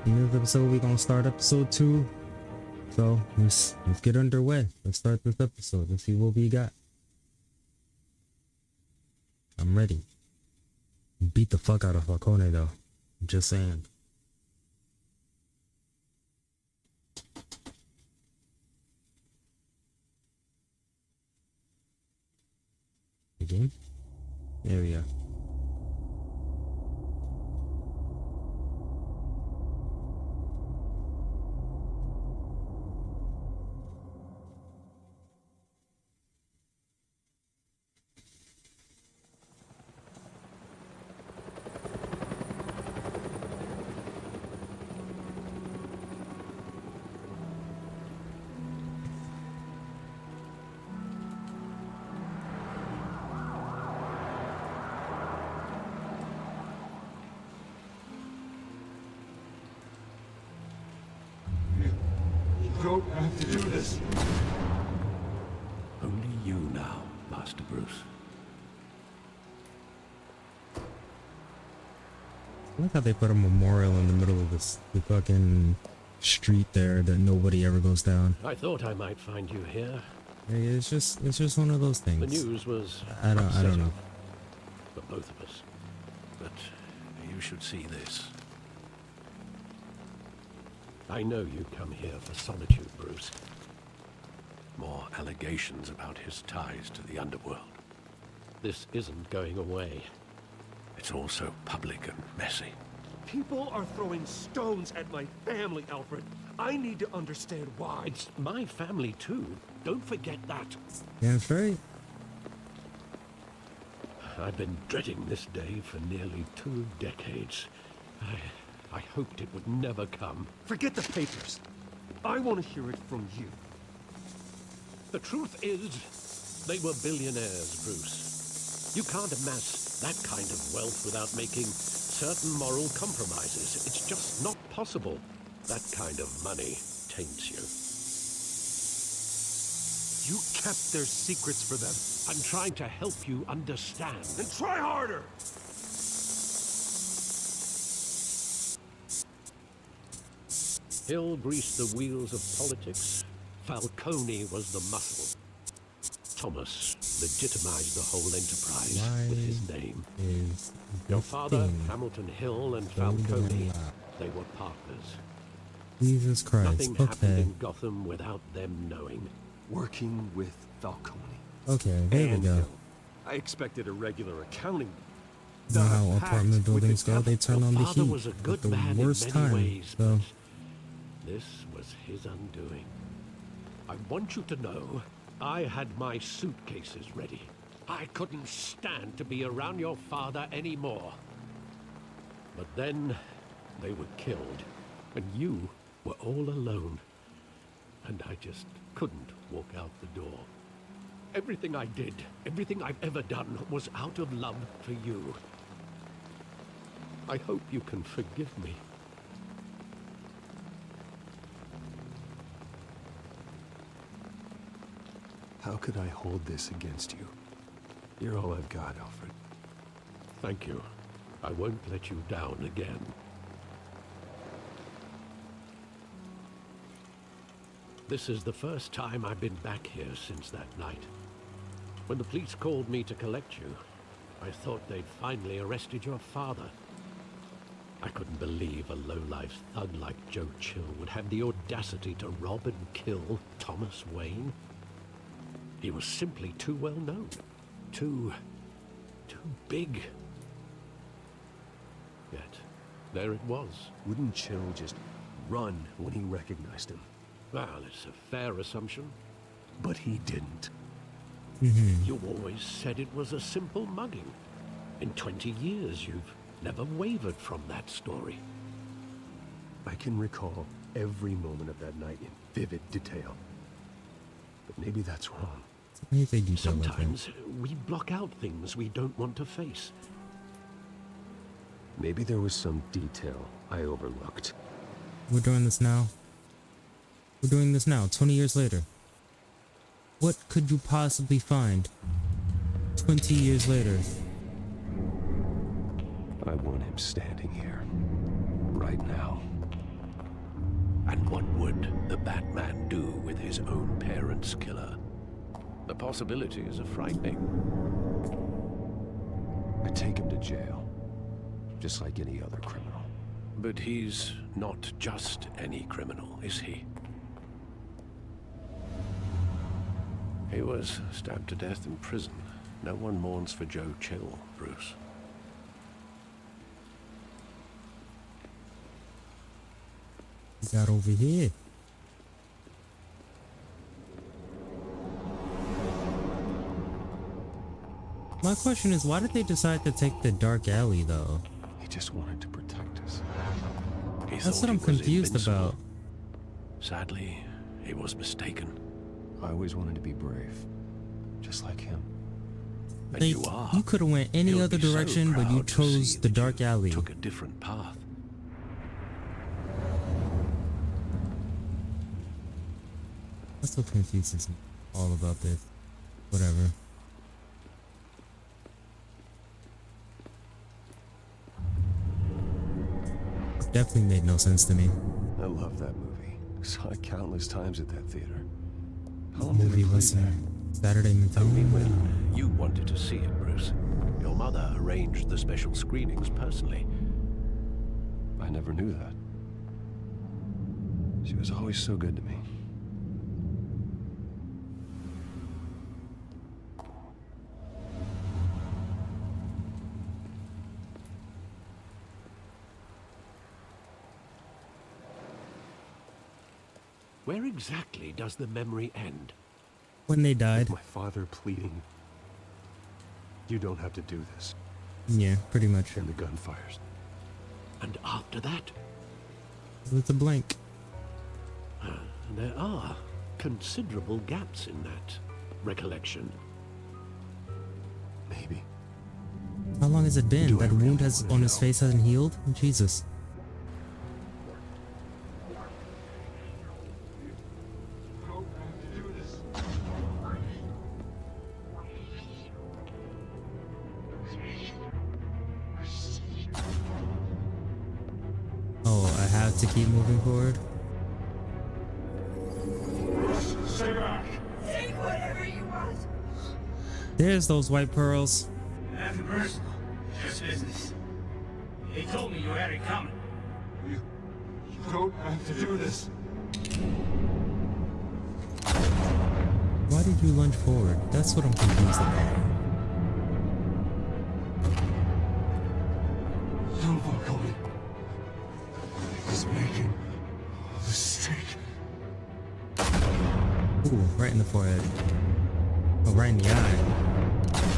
In this episode, we're gonna start episode 2. So let's get underway. Let's start this episode. Let's see what we got. I'm ready. Beat the fuck out of Falcone though. I'm just saying. Again? There we go. Don't have to do this. Only you now, Master Bruce. I like how they put a memorial in the middle of the fucking street there that nobody ever goes down. I thought I might find you here. It's just one of those things. The news was I don't know. For both of us. But you should see this. I know you come here for solitude, Bruce. More allegations about his ties to the underworld. This isn't going away. It's all so public and messy. People are throwing stones at my family, Alfred. I need to understand why. It's my family too. Don't forget that. Yeah, it's very... I've been dreading this day for nearly 2 decades. I hoped it would never come. Forget the papers. I want to hear it from you. The truth is, they were billionaires, Bruce. You can't amass that kind of wealth without making certain moral compromises. It's just not possible. That kind of money taints you. You kept their secrets for them. I'm trying to help you understand. Then try harder! Hill greased the wheels of politics. Falcone was the muscle. Thomas legitimized the whole enterprise with his name. Your father, Hamilton Hill, and Falcone, they were partners. Jesus Christ. Nothing happened in Gotham without them knowing. Working with Falcone. Okay, there we go. I expected a regular accounting. You know how apartment buildings go, they turn on the Your father heat was a at good the man worst in many time. ways, So but this was his undoing. I want you to know, I had my suitcases ready. I couldn't stand to be around your father anymore. But then, they were killed, and you were all alone. And I just couldn't walk out the door. Everything I did, everything I've ever done, was out of love for you. I hope you can forgive me. How could I hold this against you? You're all I've got, Alfred. Thank you. I won't let you down again. This is the first time I've been back here since that night. When the police called me to collect you, I thought they'd finally arrested your father. I couldn't believe a low-life thug like Joe Chill would have the audacity to rob and kill Thomas Wayne. He was simply too well known. Too big. Yet, there it was. Wouldn't Chill just run when he recognized him? Well, it's a fair assumption. But he didn't. You always said it was a simple mugging. In 20 years, you've never wavered from that story. I can recall every moment of that night in vivid detail. But maybe that's wrong. why do they do that like that? Sometimes we block out things we don't want to face. Maybe there was some detail I overlooked. We're doing this now. We're doing this now, 20 years later. What could you possibly find 20 years later? I want him standing here, right now. And what would the Batman do with his own parents' killer? The possibilities are frightening. I take him to jail, just like any other criminal. But he's not just any criminal, is he? He was stabbed to death in prison. No one mourns for Joe Chill, Bruce. We got over here. My question is, why did they decide to take the dark alley, though? He just wanted to protect us. He That's thought what I'm he was confused invincible. about. Sadly, he was mistaken. I always wanted to be brave, just like him. And Like, you are. you could have went any He'll other be so direction, but you proud to chose see the that dark you alley. Took a different path. That's what confuses me all about this. Whatever. Definitely made no sense to me. I love that movie. Saw it countless times at that theater. How The long did movie it play was there? Saturday Only Midnight. when you wanted to see it, Bruce. Your mother arranged the special screenings personally. I never knew that. She was always so good to me. Where exactly does the memory end? When they died. My father pleading, "You don't have to do this," Yeah, pretty much. and the gunfires. And after that, With a blank. there are considerable gaps in that recollection. Maybe. How long has it been? Do I That wound really has wanna on his know? face hasn't healed? Jesus. Oh, I have to keep moving forward? Take whatever you want. There's those white pearls. Nothing personal, just business. He told me you had it coming. You don't have to do this. Why did you lunge forward? That's what I'm confused about. Don't walk away. He's making a mistake. Ooh, right in the forehead. Oh, right in the eye.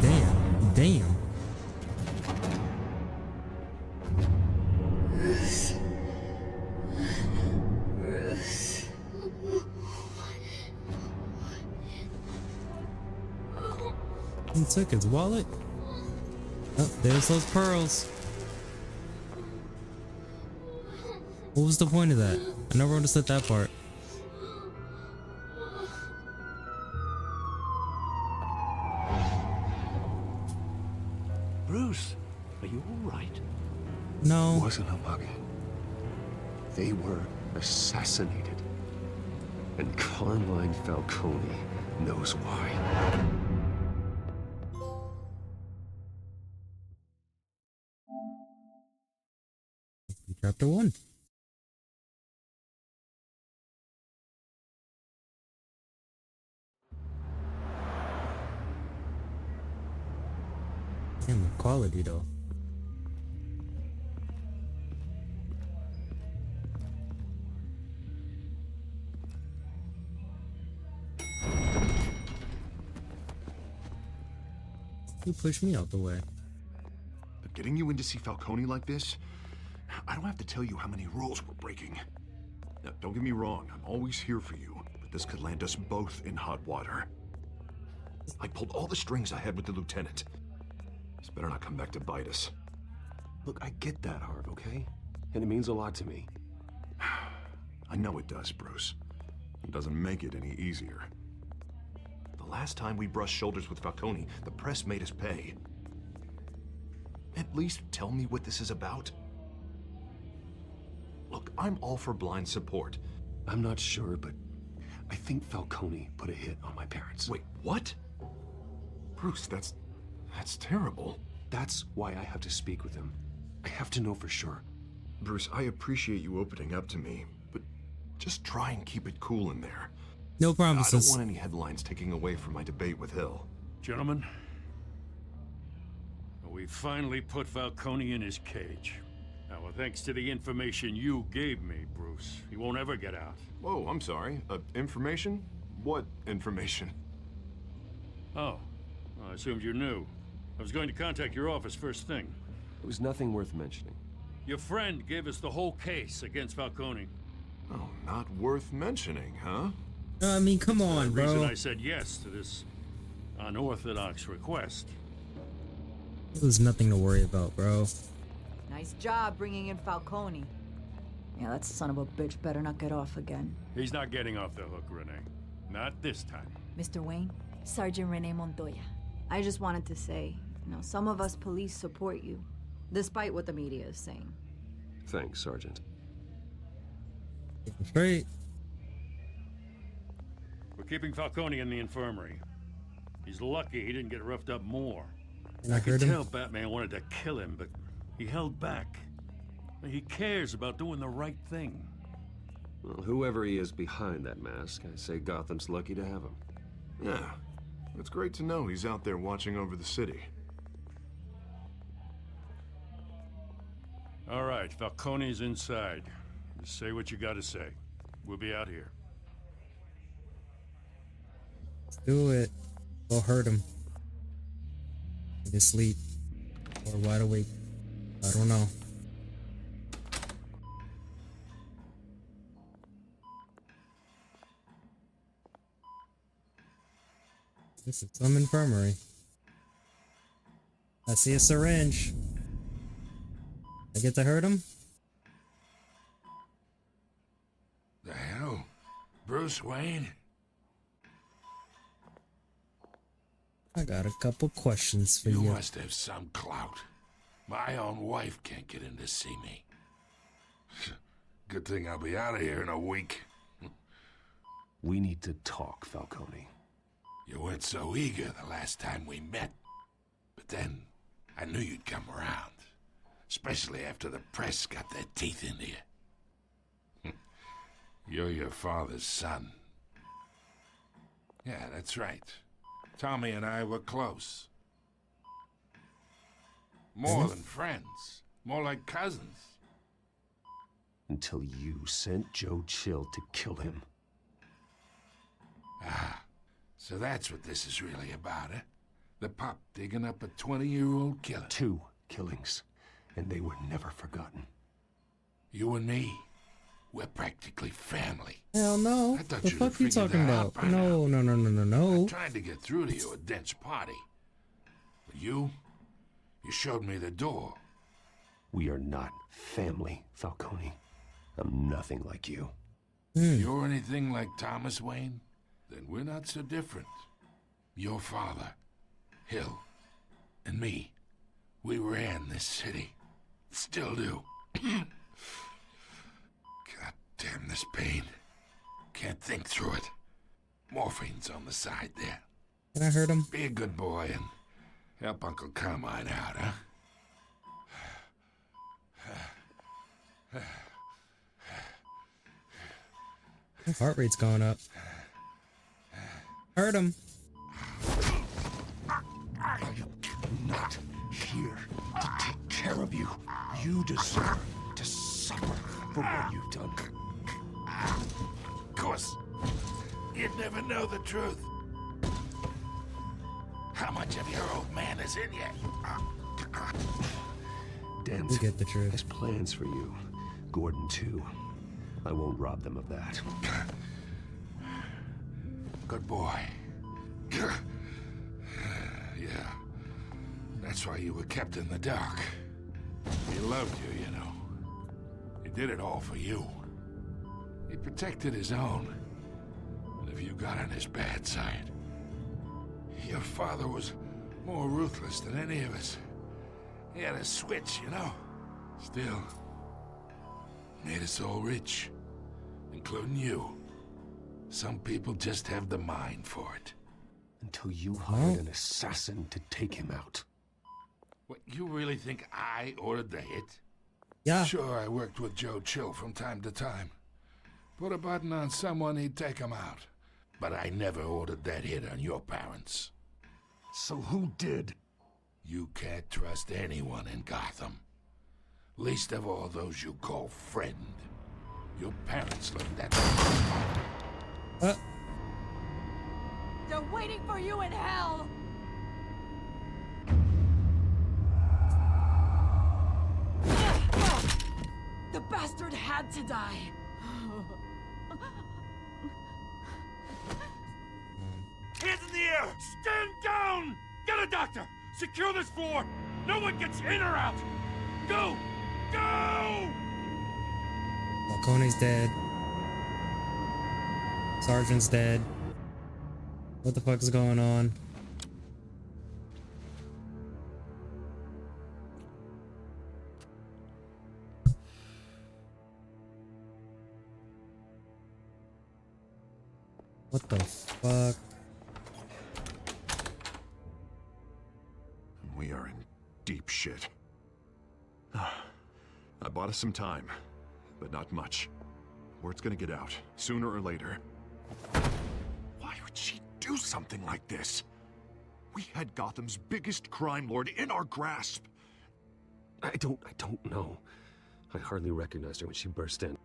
Damn. Damn. He took his wallet. Oh, there's those pearls. What was the point of that? I never understood that part. Bruce, are you all right? It No. wasn't a mug. They were assassinated. And Carmine Falcone knows why. Chapter 1. Damn, the quality though. You pushed me out the way. But getting you in to see Falcone like this, I don't have to tell you how many rules we're breaking. Now, don't get me wrong, I'm always here for you, but this could land us both in hot water. I pulled all the strings I had with the lieutenant. This better not come back to bite us. Look, I get that, Harv, okay? And it means a lot to me. I know it does, Bruce. It doesn't make it any easier. The last time we brushed shoulders with Falcone, the press made us pay. At least tell me what this is about. Look, I'm all for blind support, I'm not sure, but I think Falcone put a hit on my parents. Wait, what? Bruce, that's terrible. That's why I have to speak with him. I have to know for sure. Bruce, I appreciate you opening up to me, but just try and keep it cool in there. No I don't promises. want any headlines taking away from my debate with Hill. Gentlemen, we finally put Falcone in his cage. Now, thanks to the information you gave me, Bruce, he won't ever get out. Whoa, I'm sorry. Information? What information? Oh, well, I assumed you knew. I was going to contact your office first thing. It was nothing worth mentioning. Your friend gave us the whole case against Falcone. Oh, not worth mentioning, huh? I mean, come on, The reason bro. I said yes to this unorthodox request. There's nothing to worry about, bro. Nice job bringing in Falcone. Yeah, that son of a bitch better not get off again. He's not getting off the hook, Renee. Not this time. Mr. Wayne, Sergeant Renee Montoya. I just wanted to say, some of us police support you, despite what the media is saying. Thanks, Sergeant. Straight. We're keeping Falcone in the infirmary. He's lucky he didn't get roughed up more. And I I could heard him. tell Batman wanted to kill him, but he held back. He cares about doing the right thing. Well, whoever he is behind that mask, I say Gotham's lucky to have him. Yeah. It's great to know he's out there watching over the city. All right, Falcone's inside. Just say what you gotta say. We'll be out here. Let's do it. We'll hurt him. In his sleep. Or wide awake. I don't know. This is some infirmary. I see a syringe. I get to hurt him? The hell? Bruce Wayne? I got a couple questions for You you. must have some clout. My own wife can't get in to see me. Good thing I'll be out of here in a week. We need to talk, Falcone. You weren't so eager the last time we met. But then, I knew you'd come around. Especially after the press got their teeth into you. You're your father's son. Yeah, that's right. Tommy and I were close. More than friends. More like cousins. Until you sent Joe Chill to kill him. So that's what this is really about, eh? The pup digging up a 20-year-old killer. 2 killings, and they were never forgotten. You and me, we're practically family. Hell no. I thought The you'd fuck have you figured talking that about? out by No, no, no, no, no, I no. tried to get through to you at Dent's party. But you showed me the door. We are not family, Falcone. I'm nothing like you. If you're anything like Thomas Wayne, then we're not so different. Your father, Hill, and me, we ran this city. Still do. God damn this pain. Can't think through it. Morphine's on the side there. Can I hurt him? Be a good boy and help Uncle Carmine out, huh? His heart rate's going up. Hurt him. I'm not here to take care of you. You deserve to suffer for what you've done. Of course, you'd never know the truth. How much of your old man is in you? Dent We get the truth. has plans for you. Gordon, too. I won't rob them of that. Good boy. Yeah. That's why you were kept in the dark. He loved you, you know. He did it all for you. He protected his own. And if you got on his bad side, your father was more ruthless than any of us. He had a switch, you know. Still, made us all rich. including you. Some people just have the mind for it. Until you hired an assassin to take him out. What, you really think I ordered the hit? Yeah. Sure, I worked with Joe Chill from time to time. Put a button on someone, he'd take him out. But I never ordered that hit on your parents. So who did? You can't trust anyone in Gotham. Least of all those you call friend. Your parents learned that. They're waiting for you in hell! The bastard had to die. Hands in the air! Stand down! Get a doctor! Secure this floor! No one gets in or out! Go! Go! Falcone's dead. Sergeant's dead. What the fuck is going on? What the fuck? We are in deep shit. I bought us some time, but not much. Word's gonna get out, sooner or later. Why would she do something like this? We had Gotham's biggest crime lord in our grasp. I don't know. I hardly recognized her when she burst in.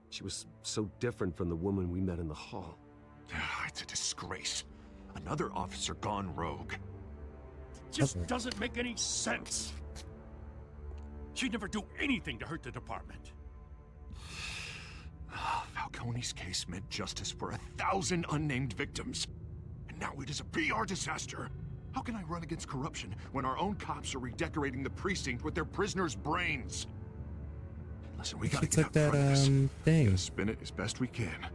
She was so different from the woman we met in the hall. It's a disgrace. Another officer gone rogue. Just doesn't make any sense. She'd never do anything to hurt the department. Falcone's case meant justice for 1,000 unnamed victims. And now it is a PR disaster. How can I run against corruption when our own cops are redecorating the precinct with their prisoners' brains? Listen, we gotta get out in front of this. Thing. Gotta spin it as best we can.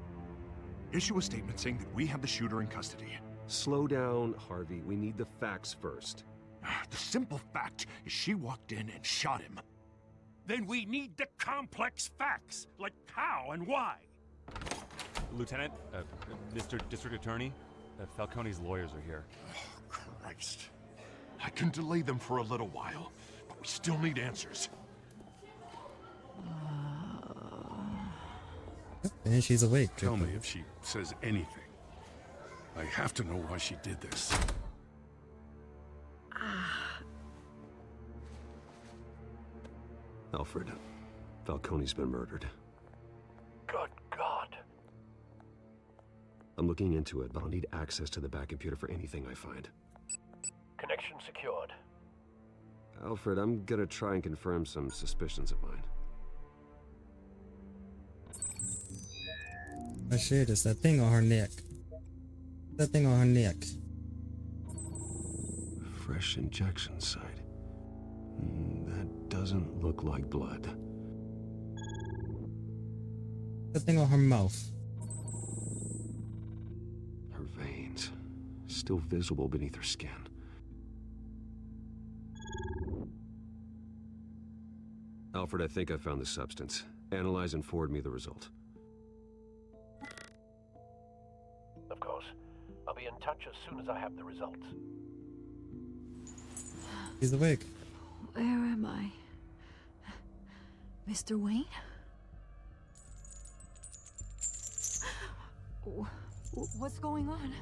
Issue a statement saying that we have the shooter in custody. Slow down, Harvey. We need the facts first. The simple fact is she walked in and shot him. Then we need the complex facts, like how and why. Lieutenant, Mr. District Attorney, Falcone's lawyers are here. Oh, Christ. I can delay them for a little while, but we still need answers. And she's awake. Tell me if she says anything. I have to know why she did this. Alfred, Falcone's been murdered. Good God. I'm looking into it, but I'll need access to the back computer for anything I find. Connection secured. Alfred, I'm gonna try and confirm some suspicions of mine. Oh shit, it's that thing on her neck. That thing on her neck. Fresh injection site. That doesn't look like blood. That thing on her mouth. Her veins, still visible beneath her skin. Alfred, I think I found the substance. Analyze and forward me the result. Of course. I'll be in touch as soon as I have the results. He's awake. Where am I? Mr. Wayne? What's going on?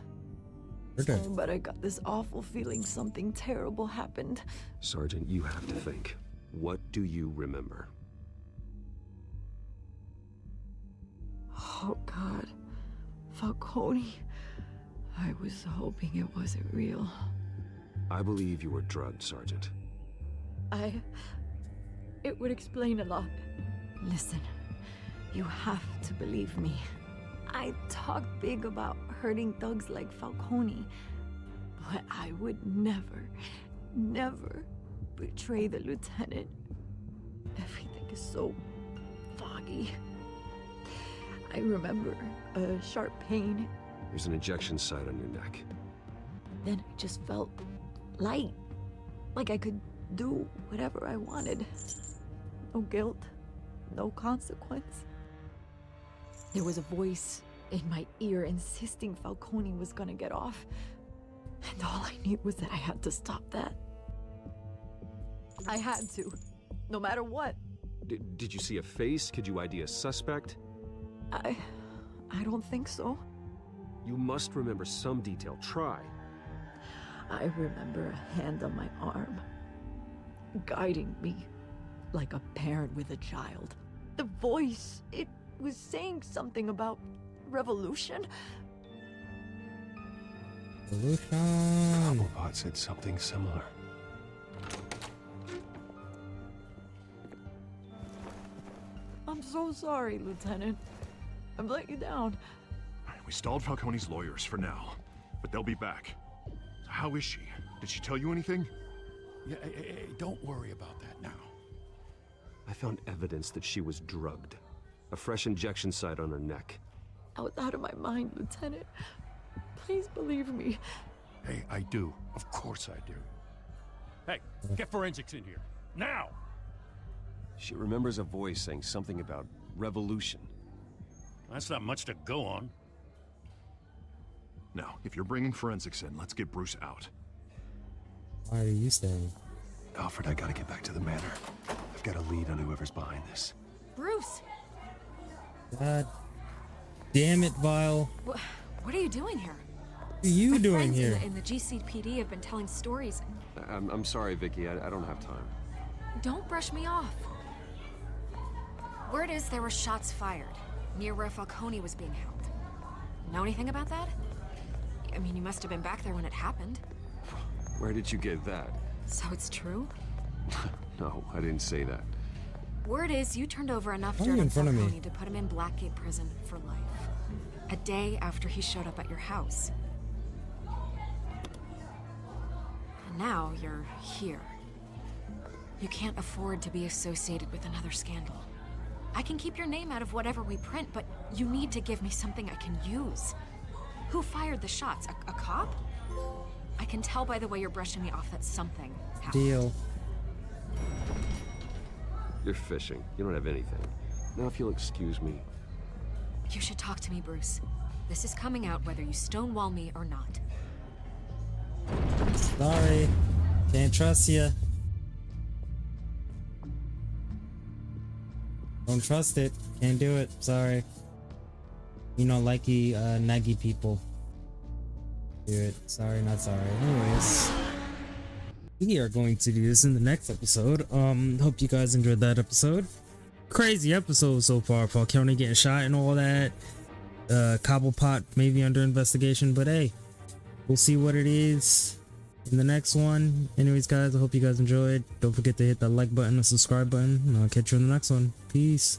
We're dead. Oh, but I got this awful feeling something terrible happened. Sergeant, you have to think. What do you remember? Oh, God. Falcone. I was hoping it wasn't real. I believe you were drugged, Sergeant. It would explain a lot. Listen, you have to believe me. I talk big about hurting thugs like Falcone, but I would never betray the lieutenant. Everything is so foggy. I remember a sharp pain. There's an injection site on your neck. Then I just felt light, like I could do whatever I wanted. No guilt, no consequence. There was a voice in my ear insisting Falcone was gonna get off. And all I knew was that I had to stop that. I had to, no matter what. Did you see a face? Could you ID a suspect? I don't think so. You must remember some detail. Try. I remember a hand on my arm, guiding me like a parent with a child. The voice, it was saying something about revolution. Revolution. Cobblepot said something similar. I'm so sorry, Lieutenant. I've let you down. We stalled Falcone's lawyers for now, but they'll be back. So how is she? Did she tell you anything? Yeah, hey, don't worry about that now. I found evidence that she was drugged. A fresh injection site on her neck. I was out of my mind, Lieutenant. Please believe me. Hey, I do. Of course I do. Hey, get forensics in here. Now! She remembers a voice saying something about revolution. That's not much to go on. Now, if you're bringing forensics in, let's get Bruce out. Why are you staying? Alfred, I gotta get back to the manor. I've got a lead on whoever's behind this. Bruce! God damn it, Vile. What are you doing here? What are you My doing friends here? in the GCPD have been telling stories. I'm sorry, Vicky. I don't have time. Don't brush me off. Word is there were shots fired near where Falcone was being held. Know anything about that? I mean, you must have been back there when it happened. Where did you get that? So it's true? No, I didn't say that. Word is you turned over enough Why are you dirt in on front of me? Falcone to put him in Blackgate Prison for life. A day after he showed up at your house. And now you're here. You can't afford to be associated with another scandal. I can keep your name out of whatever we print, but you need to give me something I can use. Who fired the shots? A cop? I can tell by the way you're brushing me off that something happened. Deal. You're fishing. You don't have anything. Now, if you'll excuse me. You should talk to me, Bruce. This is coming out whether you stonewall me or not. Sorry. Can't trust you. Don't trust it. Can't do it. Sorry. You know, likey, naggy people. Do it. Sorry, not sorry. Anyways. We are going to do this in the next episode. Hope you guys enjoyed that episode. Crazy episode so far. Falcone getting shot and all that. Cobblepot maybe under investigation, but hey, we'll see what it is in the next one. Anyways, guys, I hope you guys enjoyed. Don't forget to hit that like button and subscribe button, and I'll catch you in the next one. Peace.